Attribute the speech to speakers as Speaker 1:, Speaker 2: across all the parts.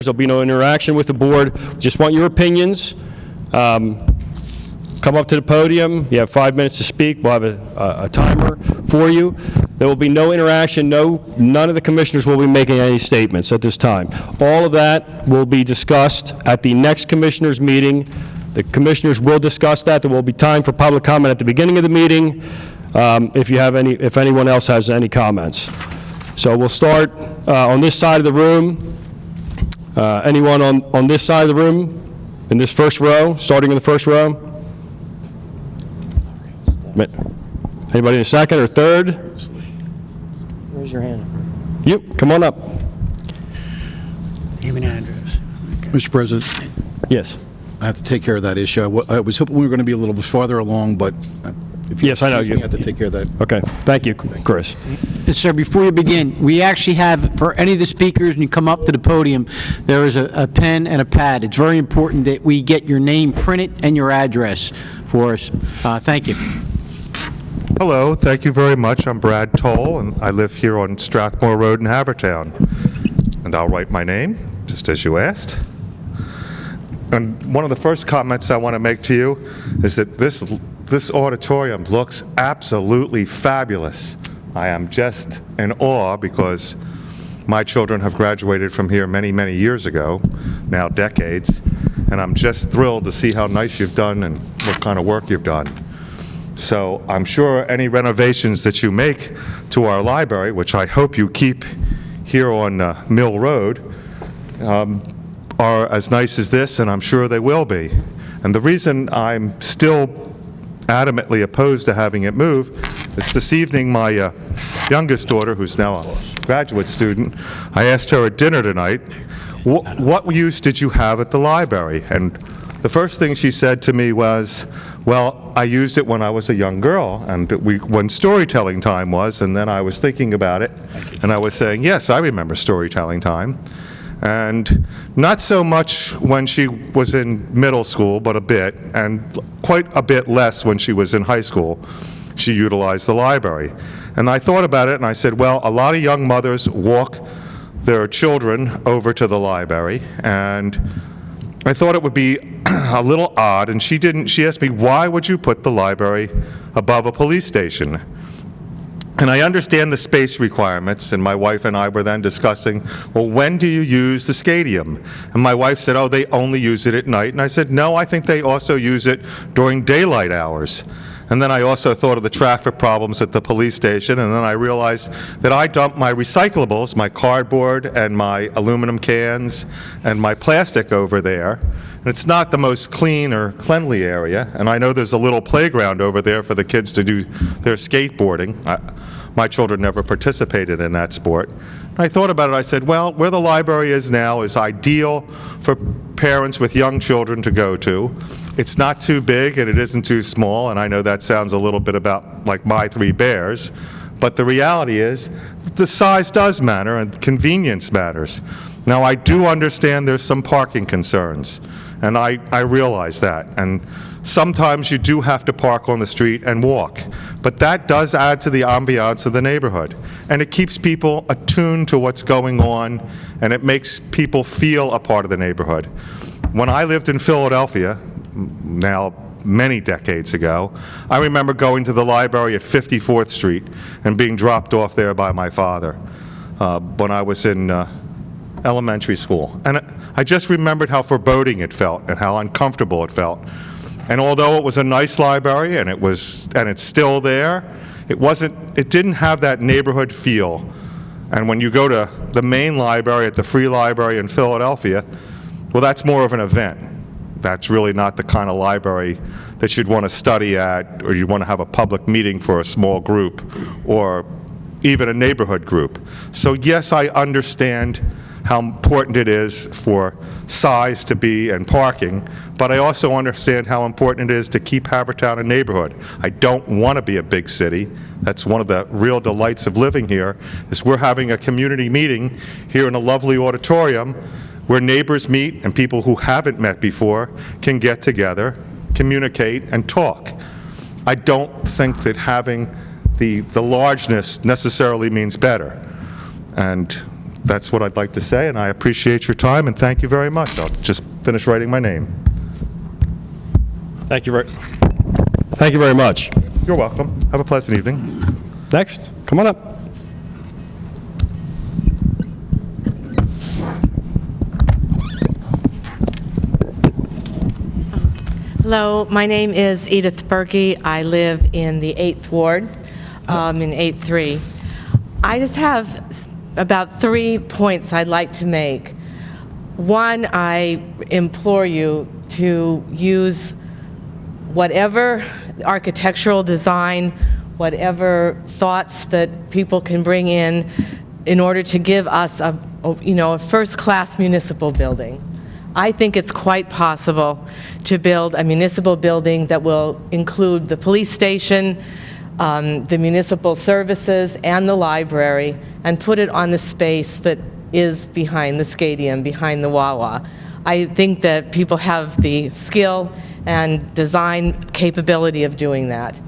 Speaker 1: There'll be no interaction with the board. Just want your opinions. Come up to the podium. You have 5 minutes to speak. We'll have a timer for you. There will be no interaction. None of the commissioners will be making any statements at this time. All of that will be discussed at the next commissioners meeting. The commissioners will discuss that. There will be time for public comment at the beginning of the meeting if anyone else has any comments. So we'll start on this side of the room. Anyone on this side of the room, in this first row, starting in the first row? Anybody in the second or third?
Speaker 2: Raise your hand.
Speaker 1: You, come on up.
Speaker 2: Name and address.
Speaker 3: Okay. Mr. President?
Speaker 1: Yes.
Speaker 3: I have to take care of that issue. I was hoping we were going to be a little bit farther along, but if you
Speaker 1: yes, I know you
Speaker 3: have to take care of that.
Speaker 1: Okay. Thank you, Chris.
Speaker 2: Sir, before you begin, we actually have, for any of the speakers, when you come up to the podium, there is a pen and a pad. It's very important that we get your name printed and your address for us. Thank you.
Speaker 4: Hello, thank you very much. I'm Brad Toll, and I live here on Strathmore Road in Havertown. And I'll write my name, just as you asked. And one of the first comments I want to make to you is that this auditorium looks absolutely fabulous. I am just in awe because my children have graduated from here many, many years ago, now decades, and I'm just thrilled to see how nice you've done and what kind of work you've done. So I'm sure any renovations that you make to our library, which I hope you keep here on Mill Road, are as nice as this, and I'm sure they will be. And the reason I'm still adamantly opposed to having it moved is this evening my youngest daughter, who's now a graduate student, I asked her at dinner tonight, what use did you have at the library? And the first thing she said to me was, well, I used it when I was a young girl, and when storytelling time was, and then I was thinking about it, and I was saying, yes, I remember storytelling time. And not so much when she was in middle school, but a bit, and quite a bit less when she was in high school. She utilized the library. And I thought about it, and I said, well, a lot of young mothers walk their children over to the library, and I thought it would be a little odd, and she asked me, why would you put the library above a police station? And I understand the space requirements, and my wife and I were then discussing, well, when do you use the stadium? And my wife said, oh, they only use it at night. And I said, no, I think they also use it during daylight hours. And then I also thought of the traffic problems at the police station, and then I realized that I dump my recyclables, my cardboard and my aluminum cans and my plastic over there. And it's not the most clean or cleanly area, and I know there's a little playground over there for the kids to do their skateboarding. My children never participated in that sport. And I thought about it, I said, well, where the library is now is ideal for parents with young children to go to. It's not too big and it isn't too small, and I know that sounds a little bit about like my three bears, but the reality is the size does matter and convenience matters. Now, I do understand there's some parking concerns, and I realize that, and sometimes you do have to park on the street and walk, but that does add to the ambiance of the neighborhood, and it keeps people attuned to what's going on, and it makes people feel a part of the neighborhood. When I lived in Philadelphia, now many decades ago, I remember going to the library at 54th Street and being dropped off there by my father when I was in elementary school. And I just remembered how foreboding it felt and how uncomfortable it felt. And although it was a nice library and it's still there, it didn't have that neighborhood feel. And when you go to the main library at the Free Library in Philadelphia, well, that's more of an event. That's really not the kind of library that you'd want to study at, or you'd want to have a public meeting for a small group or even a neighborhood group. So yes, I understand how important it is for size to be and parking, but I also understand how important it is to keep Havertown a neighborhood. I don't want to be a big city. That's one of the real delights of living here, is we're having a community meeting here in a lovely auditorium where neighbors meet and people who haven't met before can get together, communicate, and talk. I don't think that having the largeness necessarily means better. And that's what I'd like to say, and I appreciate your time, and thank you very much. I'll just finish writing my name.
Speaker 1: Thank you very much.
Speaker 4: You're welcome. Have a pleasant evening.
Speaker 1: Next, come on up.
Speaker 5: Hello, my name is Edith Berkey. I live in the 8th Ward, in 8-3. I just have about 3 points I'd like to make. One, I implore you to use whatever architectural design, whatever thoughts that people can bring in order to give us a first-class municipal building. I think it's quite possible to build a municipal building that will include the police station, the municipal services, and the library, and put it on the space that is behind the stadium, behind the Wawa. I think that people have the skill and design capability of doing that.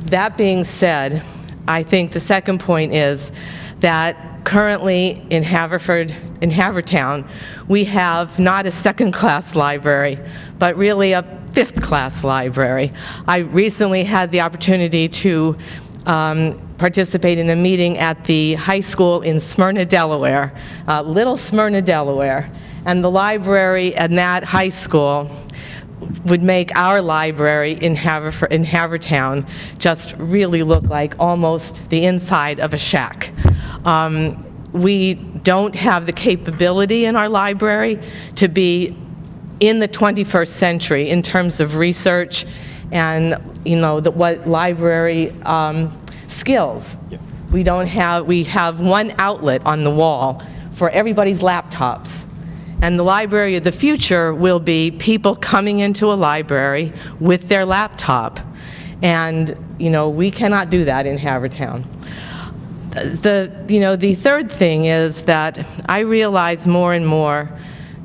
Speaker 5: That being said, I think the second point is that currently in Havertown, we have not a second-class library, but really a fifth-class library. I recently had the opportunity to participate in a meeting at the high school in Smyrna, Delaware, Little Smyrna, Delaware, and the library at that high school would make our library in Havertown just really look like almost the inside of a shack. We don't have the capability in our library to be in the 21st century in terms of research and, what library skills. Yeah. We have one outlet on the wall for everybody's laptops. And the library of the future will be people coming into a library with their laptop. And, we cannot do that in Havertown. The third thing is that I realize more and more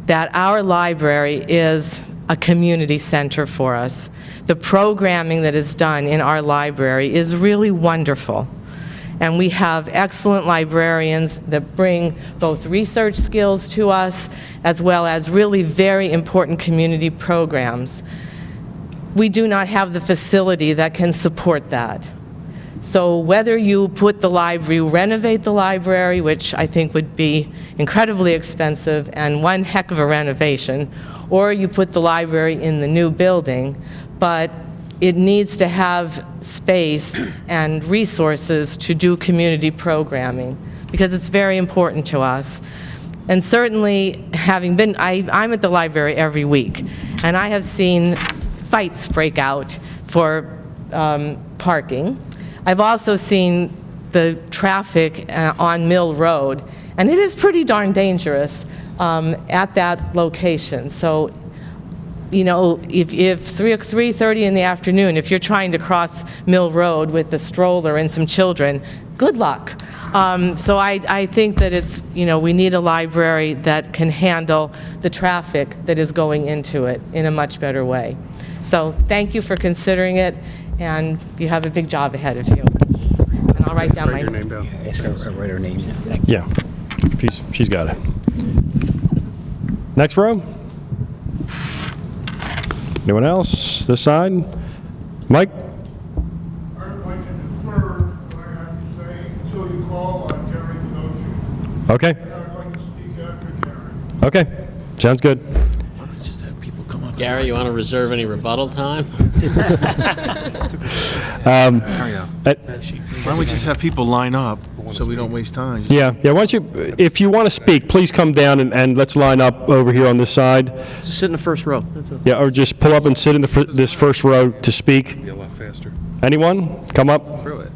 Speaker 5: that our library is a community center for us. The programming that is done in our library is really wonderful. And we have excellent librarians that bring both research skills to us as well as really very important community programs. We do not have the facility that can support that. So whether you put the library, renovate the library, which I think would be incredibly expensive and one heck of a renovation, or you put the library in the new building, but it needs to have space and resources to do community programming because it's very important to us. And certainly, I'm at the library every week, and I have seen fights break out for parking. I've also seen the traffic on Mill Road, and it is pretty darn dangerous at that location. So, if 3:30 in the afternoon, if you're trying to cross Mill Road with a stroller and some children, good luck. So I think that we need a library that can handle the traffic that is going into it in a much better way. So thank you for considering it, and you have a big job ahead of you. And I'll write down my
Speaker 3: name down.
Speaker 2: Write her name.
Speaker 1: Yeah, she's got it. Next row. Anyone else? This side? Mike?
Speaker 6: I'd like to defer what I have to say until you call on Gary Devotion.
Speaker 1: Okay.
Speaker 6: I'd like to speak after Gary.
Speaker 1: Okay. Sounds good.
Speaker 7: Gary, you want to reserve any rebuttal time?
Speaker 8: Why don't we just have people line up so we don't waste time?
Speaker 1: Yeah. Why don't you, if you want to speak, please come down and let's line up over here on this side.
Speaker 7: Just sit in the first row. That's it.
Speaker 1: Yeah, or just pull up and sit in this first row to speak.
Speaker 3: Be a lot faster.
Speaker 1: Anyone? Come up.
Speaker 8: Through it.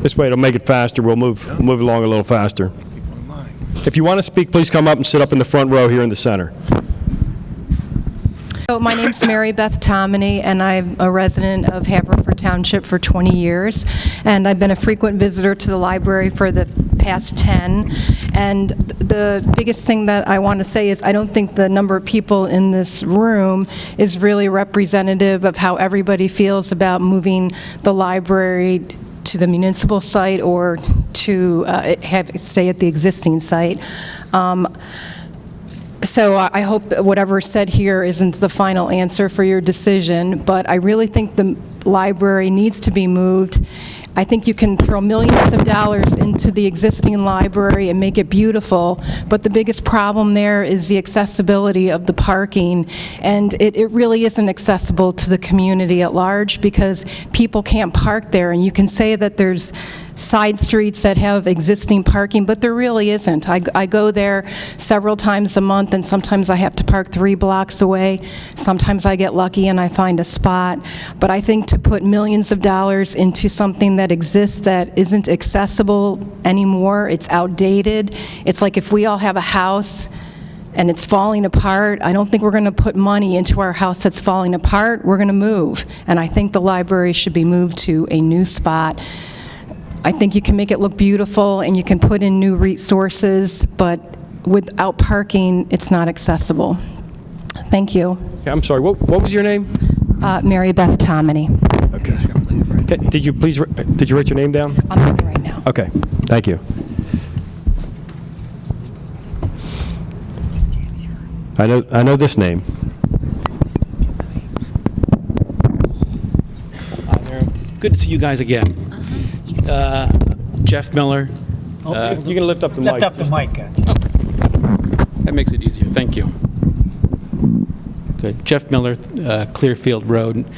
Speaker 1: This way it'll make it faster. We'll move along a little faster. If you want to speak, please come up and sit up in the front row here in the center.
Speaker 9: So my name's Mary Beth Tomini, and I'm a resident of Haverford Township for 20 years, and I've been a frequent visitor to the library for the past past 10. And the biggest thing that I want to say is I don't think the number of people in this room is really representative of how everybody feels about moving the library to the municipal site or to have it stay at the existing site. So I hope whatever is said here isn't the final answer for your decision, but I really think the library needs to be moved. I think you can throw millions of dollars into the existing library and make it beautiful, but the biggest problem there is the accessibility of the parking, and it really isn't accessible to the community at large because people can't park there, and you can say that there's side streets that have existing parking, but there really isn't. I go there several times a month, and sometimes I have to park 3 blocks away. Sometimes I get lucky and I find a spot. But I think to put millions of dollars into something that exists that isn't accessible anymore, it's outdated. It's like if we all have a house and it's falling apart, I don't think we're going to put money into our house that's falling apart. We're going to move. And I think the library should be moved to a new spot. I think you can make it look beautiful and you can put in new resources, but without parking, it's not accessible. Thank you.
Speaker 1: Okay, I'm sorry, what was your name?
Speaker 9: Mary Beth Tomini.
Speaker 1: Okay, did you write your name down?
Speaker 9: I'm doing it right now.
Speaker 1: Okay, thank you. I know this name.
Speaker 10: Good to see you guys again. Jeff Miller.
Speaker 1: You can lift up the mic.
Speaker 11: Lift up the mic.
Speaker 10: That makes it easier. Thank you. Good. Jeff Miller, Clearfield Road.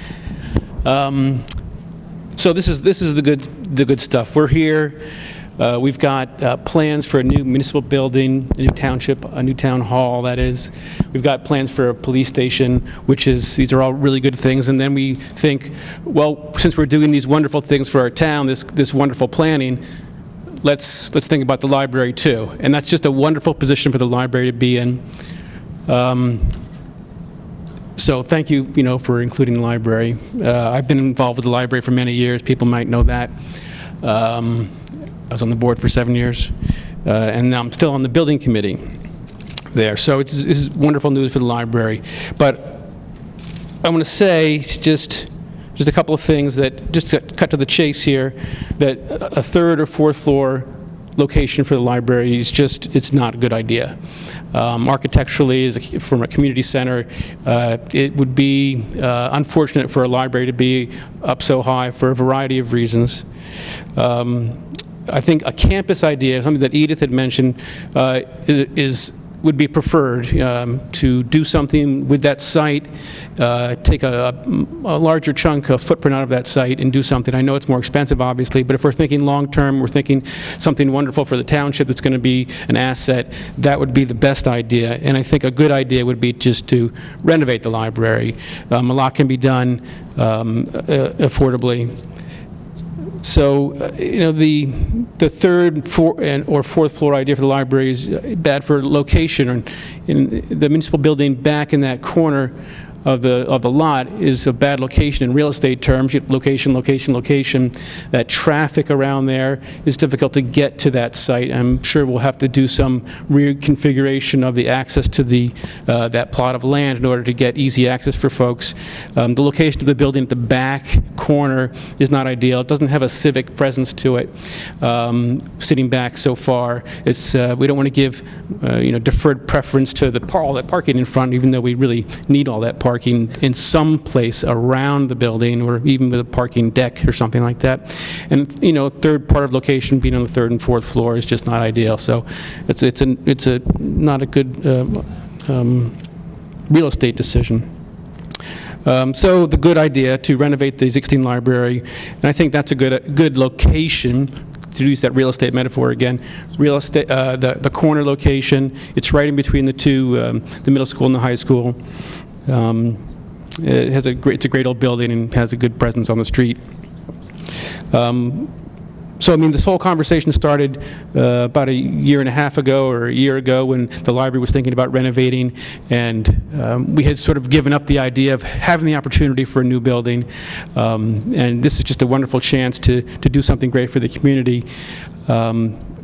Speaker 10: So this is the good stuff. We're here. We've got plans for a new municipal building, a new township, a new town hall, that is. We've got plans for a police station, these are all really good things. And then we think, well, since we're doing these wonderful things for our town, this wonderful planning, let's think about the library too. And that's just a wonderful position for the library to be in. So thank you, for including the library. I've been involved with the library for many years. People might know that. I was on the board for 7 years, and now I'm still on the building committee there. So it's wonderful news for the library. But I want to say just a couple of things that, just to cut to the chase here, that a 3rd or 4th floor location for the library is it's not a good idea. Architecturally, from a community center, it would be unfortunate for a library to be up so high for a variety of reasons. I think a campus idea, something that Edith had mentioned, would be preferred, to do something with that site, take a larger chunk of footprint out of that site and do something. I know it's more expensive, obviously, but if we're thinking long-term, we're thinking something wonderful for the township that's going to be an asset, that would be the best idea. And I think a good idea would be just to renovate the library. A lot can be done affordably. So, the 3rd or 4th floor idea for the library is bad for location. And in the municipal building back in that corner of the lot is a bad location in real estate terms. Location. That traffic around there is difficult to get to that site. I'm sure we'll have to do some reconfiguration of the access to that plot of land in order to get easy access for folks. The location of the building at the back corner is not ideal. It doesn't have a civic presence to it. Sitting back so far, we don't want to give deferred preference to all that parking in front, even though we really need all that parking in some place around the building, or even with a parking deck or something like that. And third part of location being on the 3rd and 4th floor is just not ideal. So it's not a good real estate decision. So the good idea to renovate the existing library, and I think that's a good location, to use that real estate metaphor again. Real estate, the corner location. It's right in between the two, the middle school and the high school. It's a great old building and has a good presence on the street. So, this whole conversation started about a year and a half ago or a year ago when the library was thinking about renovating, and we had sort of given up the idea of having the opportunity for a new building. And this is just a wonderful chance to do something great for the community.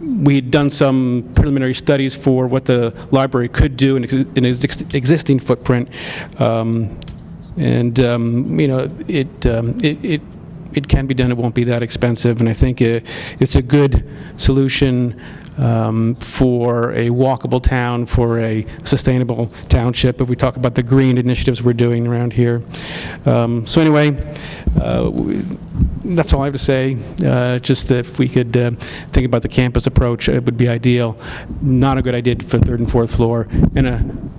Speaker 10: we'd done some preliminary studies for what the library could do in its existing footprint, and you know, it can be done. It won't be that expensive, and I think it's a good solution for a walkable town, for a sustainable township, if we talk about the green initiatives we're doing around here. So anyway, that's all I have to say. Just that if we could think about the campus approach, it would be ideal. Not a good idea for third and fourth floor, and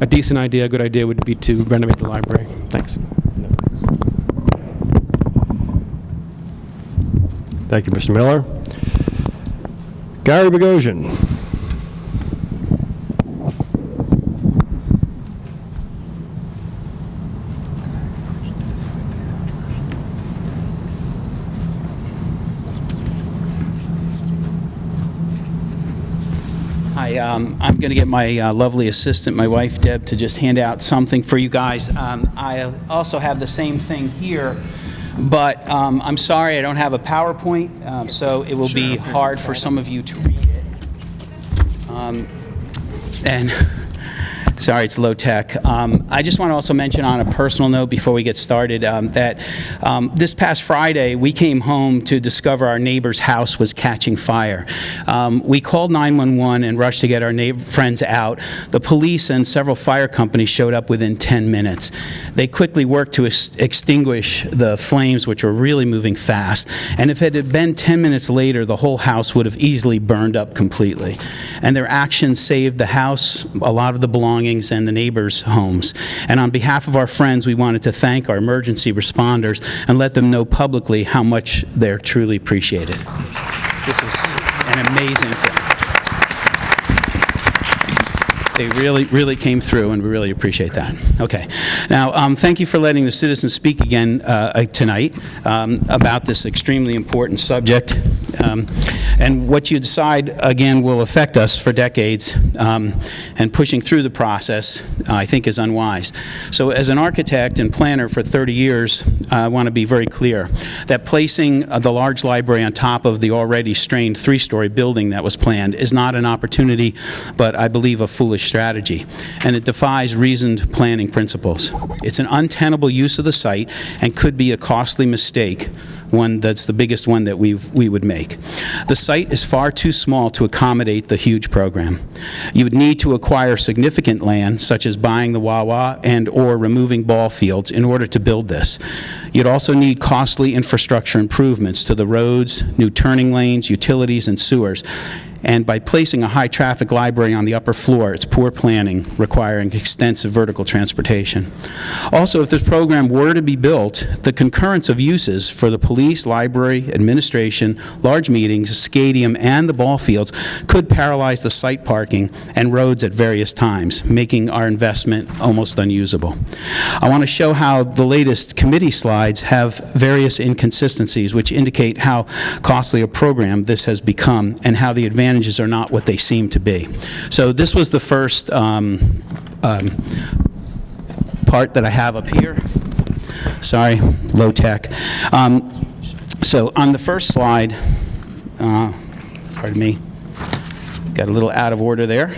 Speaker 10: a decent idea, a good idea would be to renovate the library. Thanks.
Speaker 1: Thank you, Mr. Miller. Gary Bogosian.
Speaker 11: Hi, I'm going to get my lovely assistant, my wife Deb, to just hand out something for you guys. I also have the same thing here, but I'm sorry I don't have a PowerPoint, so it will be hard for some of you to read it. And sorry, it's low tech. I just want to also mention on a personal note before we get started that this past Friday we came home to discover our neighbor's house was catching fire. We called 911 and rushed to get our friends out. The police and several fire companies showed up within 10 minutes. They quickly worked to extinguish the flames, which were really moving fast. And if it had been 10 minutes later, the whole house would have easily burned up completely. And their actions saved the house, a lot of the belongings, and the neighbors' homes. And on behalf of our friends, we wanted to thank our emergency responders and let them know publicly how much they're truly appreciated. This was an amazing thing. They really came through, and we really appreciate that. Okay. Now, thank you for letting the citizens speak again tonight about this extremely important subject. And what you decide, again, will affect us for decades, and pushing through the process, I think, is unwise. So as an architect and planner for 30 years, I want to be very clear that placing the large library on top of the already strained three-story building that was planned is not an opportunity, but I believe a foolish strategy, and it defies reasoned planning principles. It's an untenable use of the site and could be a costly mistake, one that's the biggest one that we would make. The site is far too small to accommodate the huge program. You would need to acquire significant land, such as buying the Wawa and or removing ball fields, in order to build this. You'd also need costly infrastructure improvements to the roads, new turning lanes, utilities, and sewers. And by placing a high-traffic library on the upper floor, it's poor planning, requiring extensive vertical transportation. Also, if this program were to be built, the concurrence of uses for the police, library, administration, large meetings, stadium, and the ball fields could paralyze the site parking and roads at various times, making our investment almost unusable. I want to show how the latest committee slides have various inconsistencies which indicate how costly a program this has become and how the advantages are not what they seem to be. So this was the first part that I have up here. Sorry, low tech. So on the first slide, pardon me, got a little out of order there,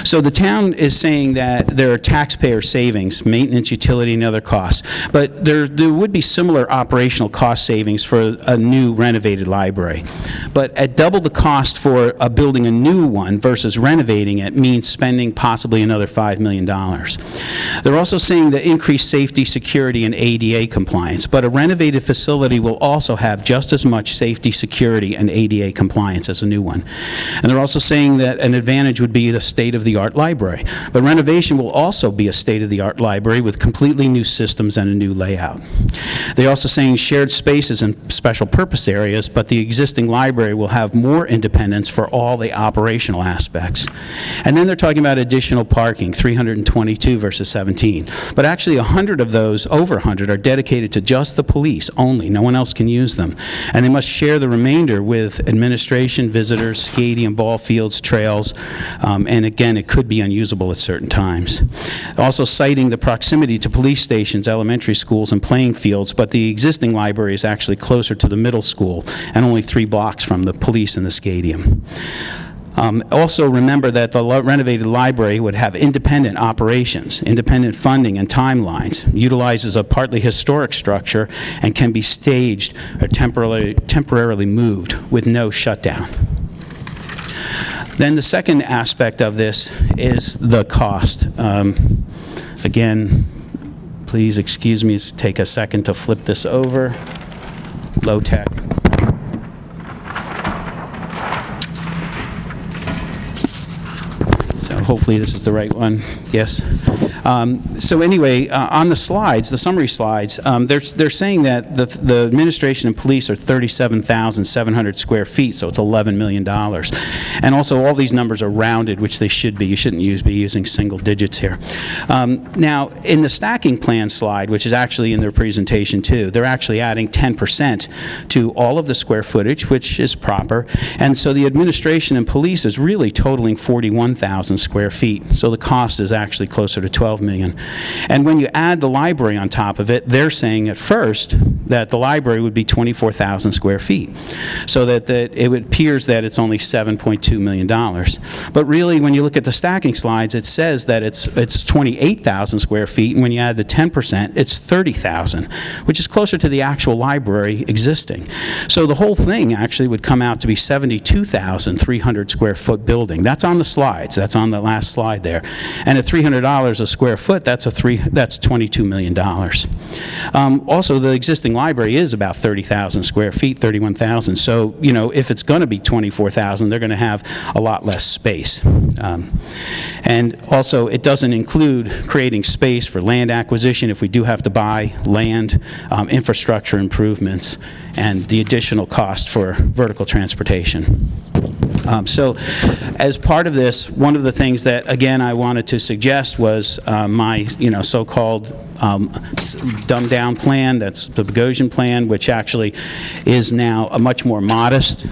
Speaker 11: so the town is saying that there are taxpayer savings, maintenance, utility, and other costs. But there would be similar operational cost savings for a new renovated library. But at double the cost for building a new one versus renovating it means spending possibly another $5 million. They're also saying that increased safety, security, and ADA compliance. But a renovated facility will also have just as much safety, security, and ADA compliance as a new one. And they're also saying that an advantage would be the state-of-the-art library. But renovation will also be a state-of-the-art library with completely new systems and a new layout. They're also saying shared spaces and special purpose areas, but the existing library will have more independence for all the operational aspects. And then they're talking about additional parking, 322 versus 17. But actually 100 of those, over 100, are dedicated to just the police only. No one else can use them. And they must share the remainder with administration, visitors, stadium, ball fields, trails, and again, it could be unusable at certain times. Also citing the proximity to police stations, elementary schools, and playing fields, but the existing library is actually closer to the middle school and only 3 blocks from the police and the stadium. Also remember that the renovated library would have independent operations, independent funding and timelines, utilizes a partly historic structure, and can be staged or temporarily moved with no shutdown. Then the second aspect of this is the cost. Again, please excuse me, take a second to flip this over. Low tech. Hopefully this is the right one. Yes. So anyway, on the slides, the summary slides, they're saying that the administration and police are 37,700 square feet, so it's $11 million. And also all these numbers are rounded, which they should be. You shouldn't be using single digits here. Now, in the stacking plan slide, which is actually in their presentation too, they're actually adding 10% to all of the square footage, which is proper. And so the administration and police is really totaling 41,000 square feet. So the cost is actually closer to 12 million. And when you add the library on top of it, they're saying at first that the library would be 24,000 square feet. So that it appears that it's only $7.2 million. But really, when you look at the stacking slides, it says that it's 28,000 square feet, and when you add the 10%, it's 30,000, which is closer to the actual library existing. So the whole thing actually would come out to be 72,300 square foot building. That's on the slides. That's on the last slide there. And at $300 a square foot, that's $22 million. Also, the existing library is about 30,000 square feet, 31,000. So, you know, if it's going to be 24,000, they're going to have a lot less space. And also, it doesn't include creating space for land acquisition if we do have to buy land, infrastructure improvements, and the additional cost for vertical transportation. So as part of this, one of the things that, again, I wanted to suggest was my, so-called dumbed-down plan. That's the Bogosian plan, which actually is now a much more modest.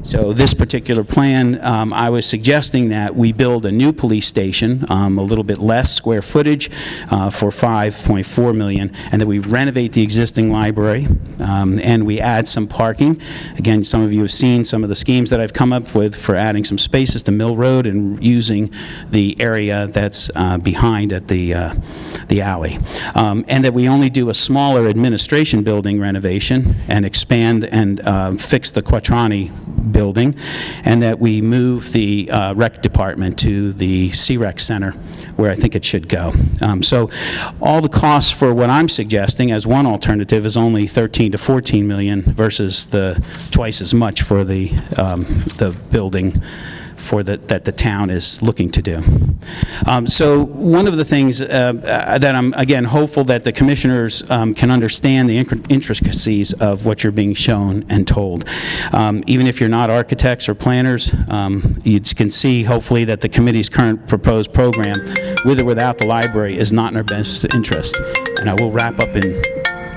Speaker 11: So this particular plan, I was suggesting that we build a new police station, a little bit less square footage for $5.4 million, and that we renovate the existing library, and we add some parking. Again, some of you have seen some of the schemes that I've come up with for adding some spaces to Mill Road and using the area that's behind at the alley. And that we only do a smaller administration building renovation and expand and fix the Quattrani building, and that we move the rec department to the C-Rec Center, where I think it should go. So all the costs for what I'm suggesting as one alternative is only 13 to 14 million versus the twice as much for the building that the town is looking to do. So one of the things that I'm, again, hopeful that the commissioners can understand the intricacies of what you're being shown and told. Even if you're not architects or planners, you can see, hopefully, that the committee's current proposed program, with or without the library, is not in our best interest. And I will wrap up in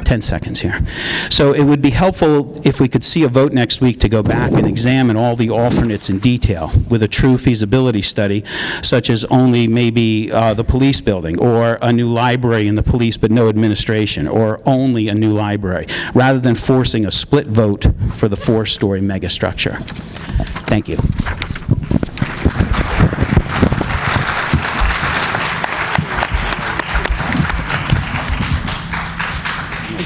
Speaker 11: 10 seconds here. So it would be helpful if we could see a vote next week to go back and examine all the alternates in detail with a true feasibility study, such as only maybe the police building, or a new library in the police but no administration, or only a new library, rather than forcing a split vote for the 4-story megastructure. Thank you.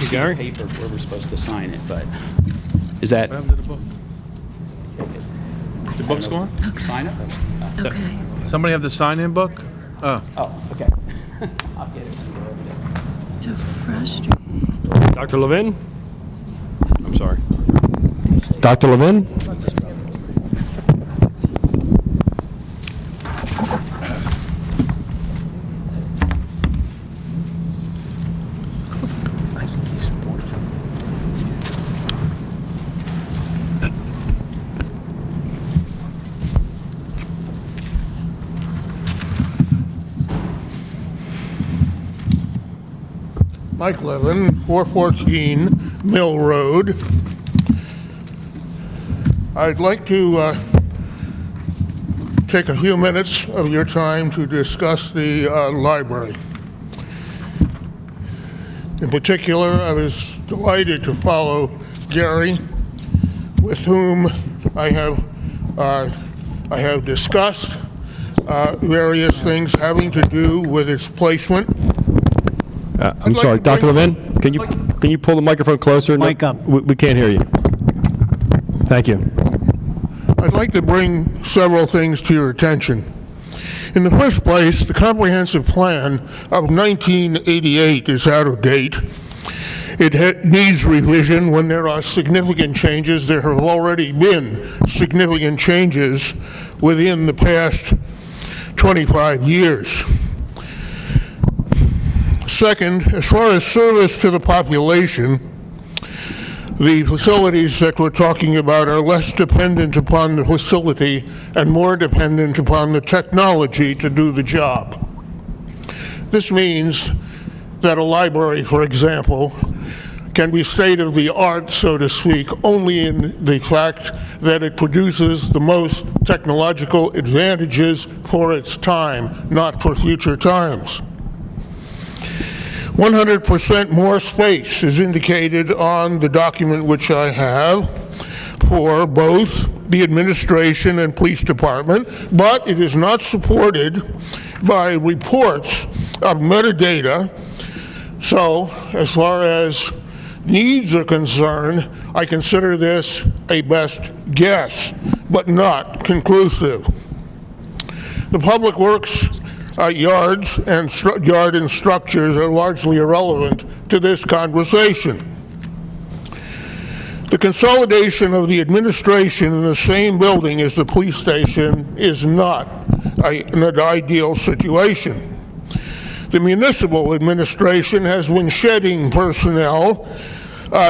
Speaker 1: Gary?
Speaker 11: Paper where we're supposed to sign it, but is that?
Speaker 8: What happened to the book? The book's gone?
Speaker 11: Sign it?
Speaker 12: Okay.
Speaker 8: Somebody have the sign-in book? Oh.
Speaker 11: Oh, okay. I'll get it.
Speaker 12: So frustrating.
Speaker 1: Dr. Levin? I'm sorry. Dr. Levin?
Speaker 6: Mike Levin, 414 Mill Road. I'd like to take a few minutes of your time to discuss the library. In particular, I was delighted to follow Gary, with whom I have discussed various things having to do with its placement.
Speaker 1: I'm sorry, Dr. Levin, can you pull the microphone closer?
Speaker 2: Mic up.
Speaker 1: We can't hear you. Thank you.
Speaker 6: I'd like to bring several things to your attention. In the first place, the comprehensive plan of 1988 is out of date. It needs revision when there are significant changes. There have already been significant changes within the past 25 years. Second, as far as service to the population, the facilities that we're talking about are less dependent upon the facility and more dependent upon the technology to do the job. This means that a library, for example, can be state-of-the-art, so to speak, only in the fact that it produces the most technological advantages for its time, not for future times. 100% more space is indicated on the document which I have for both the administration and police department, but it is not supported by reports of metadata. So, as far as needs are concerned, I consider this a best guess, but not conclusive. The public works yards and yard and structures are largely irrelevant to this conversation. The consolidation of the administration in the same building as the police station is not an ideal situation. The municipal administration has been shedding personnel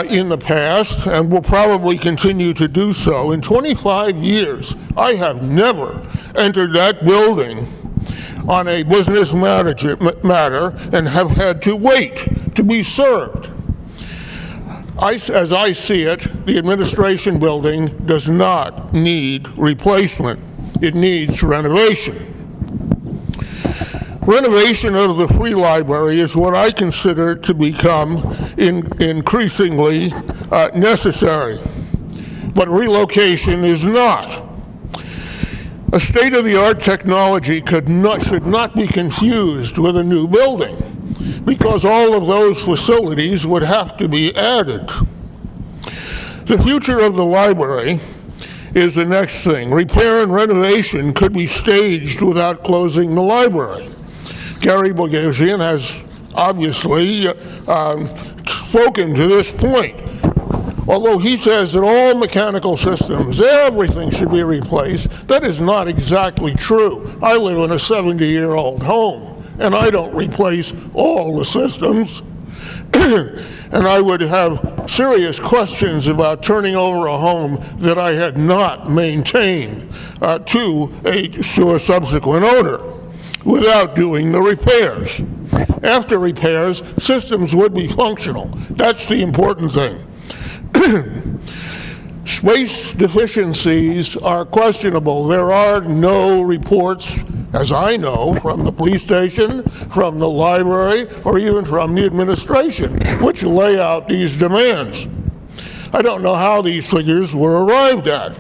Speaker 6: in the past and will probably continue to do so. In 25 years, I have never entered that building on a business matter and have had to wait to be served. As I see it, the administration building does not need replacement. It needs renovation. Renovation of the Free Library is what I consider to become increasingly necessary, but relocation is not. A state-of-the-art technology should not be confused with a new building, because all of those facilities would have to be added. The future of the library is the next thing. Repair and renovation could be staged without closing the library. Gary Bogosian has obviously spoken to this point. Although he says that all mechanical systems, everything should be replaced, that is not exactly true. I live in a 70-year-old home, and I don't replace all the systems. And I would have serious questions about turning over a home that I had not maintained to a subsequent owner without doing the repairs. After repairs, systems would be functional. That's the important thing. Space deficiencies are questionable. There are no reports, as I know, from the police station, from the library, or even from the administration, which lay out these demands. I don't know how these figures were arrived at.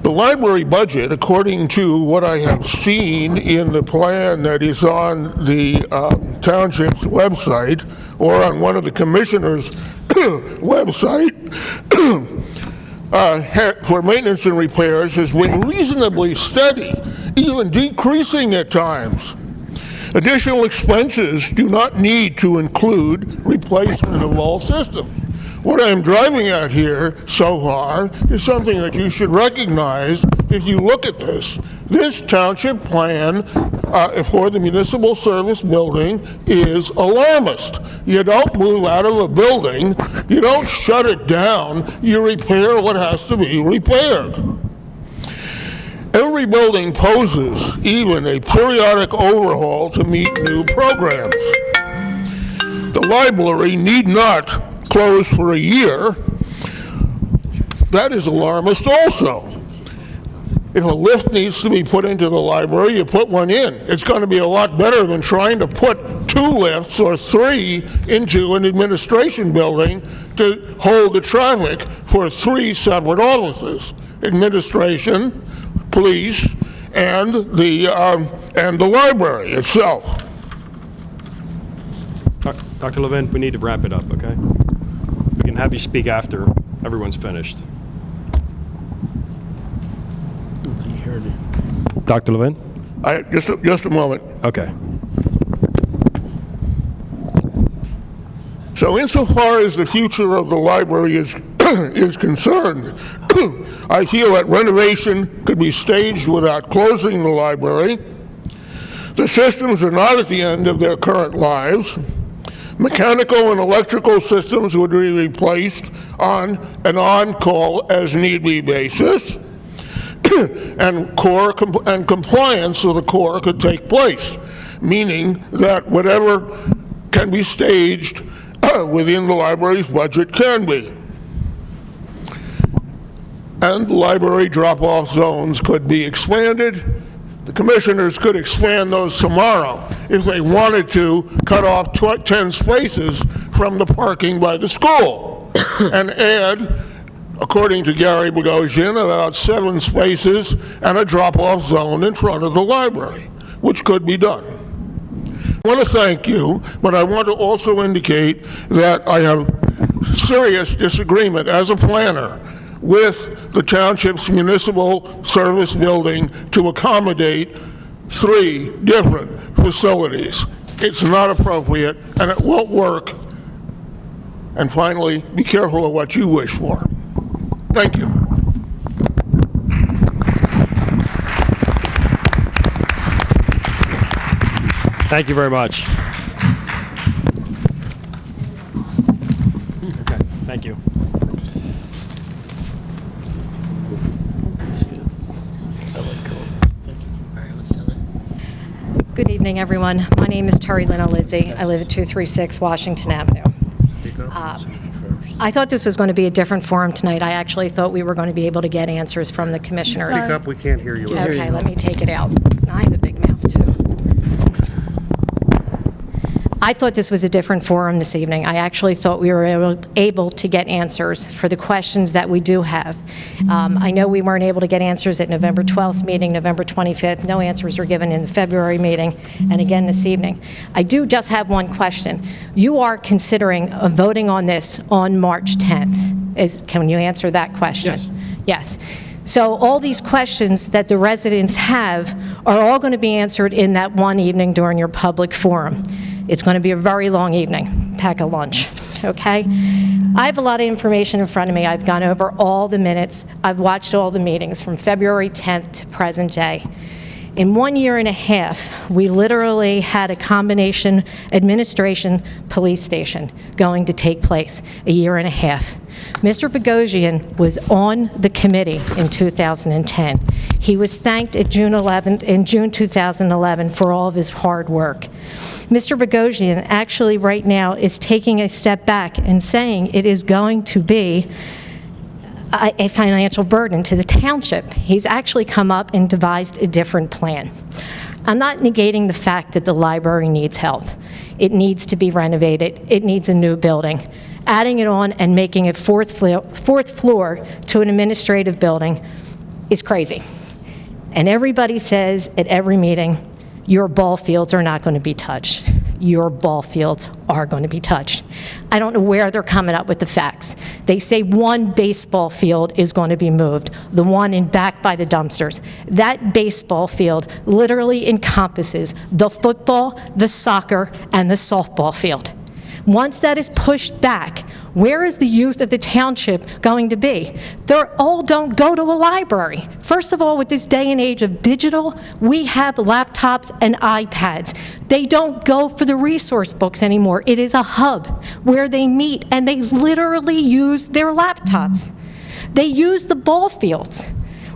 Speaker 6: The library budget, according to what I have seen in the plan that is on the township's website or on one of the commissioners' website, for maintenance and repairs has been reasonably steady, even decreasing at times. Additional expenses do not need to include replacement of all systems. What I'm driving at here so far is something that you should recognize if you look at this. This township plan for the municipal service building is alarmist. You don't move out of a building, you don't shut it down, you repair what has to be repaired. Every building poses even a periodic overhaul to meet new programs. The library need not close for a year. That is alarmist also. If a lift needs to be put into the library, you put one in. It's going to be a lot better than trying to put 2 lifts or 3 into an administration building to hold the traffic for 3 separate offices: administration, police, and the library itself.
Speaker 1: Dr. Levin, we need to wrap it up, okay? We can have you speak after everyone's finished. Dr. Levin?
Speaker 6: Just a moment.
Speaker 1: Okay.
Speaker 6: So insofar as the future of the library is concerned, I feel that renovation could be staged without closing the library. The systems are not at the end of their current lives. Mechanical and electrical systems would be replaced on an on-call as need be basis, and compliance with the core could take place, meaning that whatever can be staged within the library's budget can be. And the library drop-off zones could be expanded. The commissioners could expand those tomorrow if they wanted to cut off 10 spaces from the parking by the school and add, according to Gary Bogosian, about 7 spaces and a drop-off zone in front of the library, which could be done. I want to thank you, but I want to also indicate that I have serious disagreement as a planner with the township's municipal service building to accommodate 3 different facilities. It's not appropriate, and it won't work. And finally, be careful of what you wish for. Thank you.
Speaker 1: Thank you very much. Okay, thank you.
Speaker 13: Good evening, everyone. My name is Terry Lynn Lizzie. I live at 236 Washington Avenue. I thought this was going to be a different forum tonight. I actually thought we were going to be able to get answers from the commissioners.
Speaker 14: Speak up, we can't hear you.
Speaker 13: Okay, let me take it out. I have a big mouth, too. I thought this was a different forum this evening. I actually thought we were able to get answers for the questions that we do have. I know we weren't able to get answers at November 12th meeting, November 25th. No answers were given in the February meeting, and again this evening. I do just have one question. You are considering voting on this on March 10th. Can you answer that question?
Speaker 1: Yes.
Speaker 13: Yes. So all these questions that the residents have are all going to be answered in that one evening during your public forum. It's going to be a very long evening. Pack a lunch, okay? I have a lot of information in front of me. I've gone over all the minutes. I've watched all the meetings from February 10th to present day. In 1 year and a half, we literally had a combination administration police station going to take place, a year and a half. Mr. Bogosian was on the committee in 2010. He was thanked at June 11th, in June 2011 for all of his hard work. Mr. Bogosian actually right now is taking a step back and saying it is going to be a financial burden to the township. He's actually come up and devised a different plan. I'm not negating the fact that the library needs help. It needs to be renovated. It needs a new building. Adding it on and making it fourth floor to an administrative building is crazy. And everybody says at every meeting, your ball fields are not going to be touched. Your ball fields are going to be touched. I don't know where they're coming up with the facts. They say one baseball field is going to be moved, the one in back by the dumpsters. That baseball field literally encompasses the football, the soccer, and the softball field. Once that is pushed back, where is the youth of the township going to be? They all don't go to a library. First of all, with this day and age of digital, we have laptops and iPads. They don't go for the resource books anymore. It is a hub where they meet and they literally use their laptops. They use the ball fields.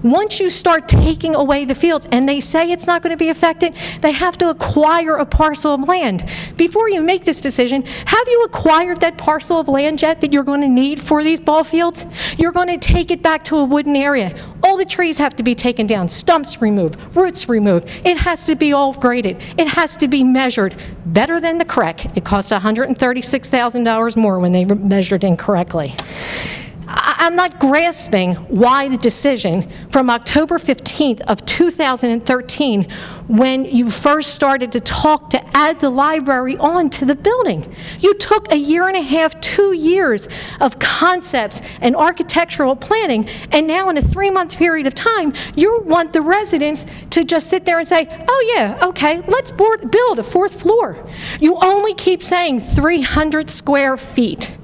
Speaker 13: Once you start taking away the fields, and they say it's not going to be affected, they have to acquire a parcel of land. Before you make this decision, have you acquired that parcel of land yet that you're going to need for these ball fields? You're going to take it back to a wooden area. All the trees have to be taken down, stumps removed, roots removed. It has to be all graded. It has to be measured better than the correct. It costs $136,000 more when they measured incorrectly. I'm not grasping why the decision from October 15th of 2013, when you first started to talk to add the library on to the building. You took a year and a half, 2 years of concepts and architectural planning, and now in a 3-month period of time, you want the residents to just sit there and say, oh yeah, okay, let's build a 4th floor. You only keep saying 300 square feet.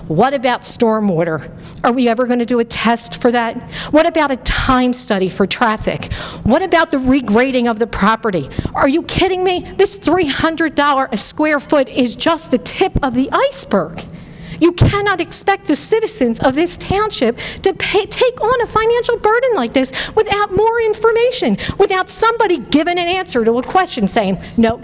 Speaker 13: What about stormwater? Are we ever going to do a test for that? What about a time study for traffic? What about the regrading of the property? Are you kidding me? This $300 a square foot is just the tip of the iceberg. You cannot expect the citizens of this township to take on a financial burden like this without more information, without somebody giving an answer to a question saying, no,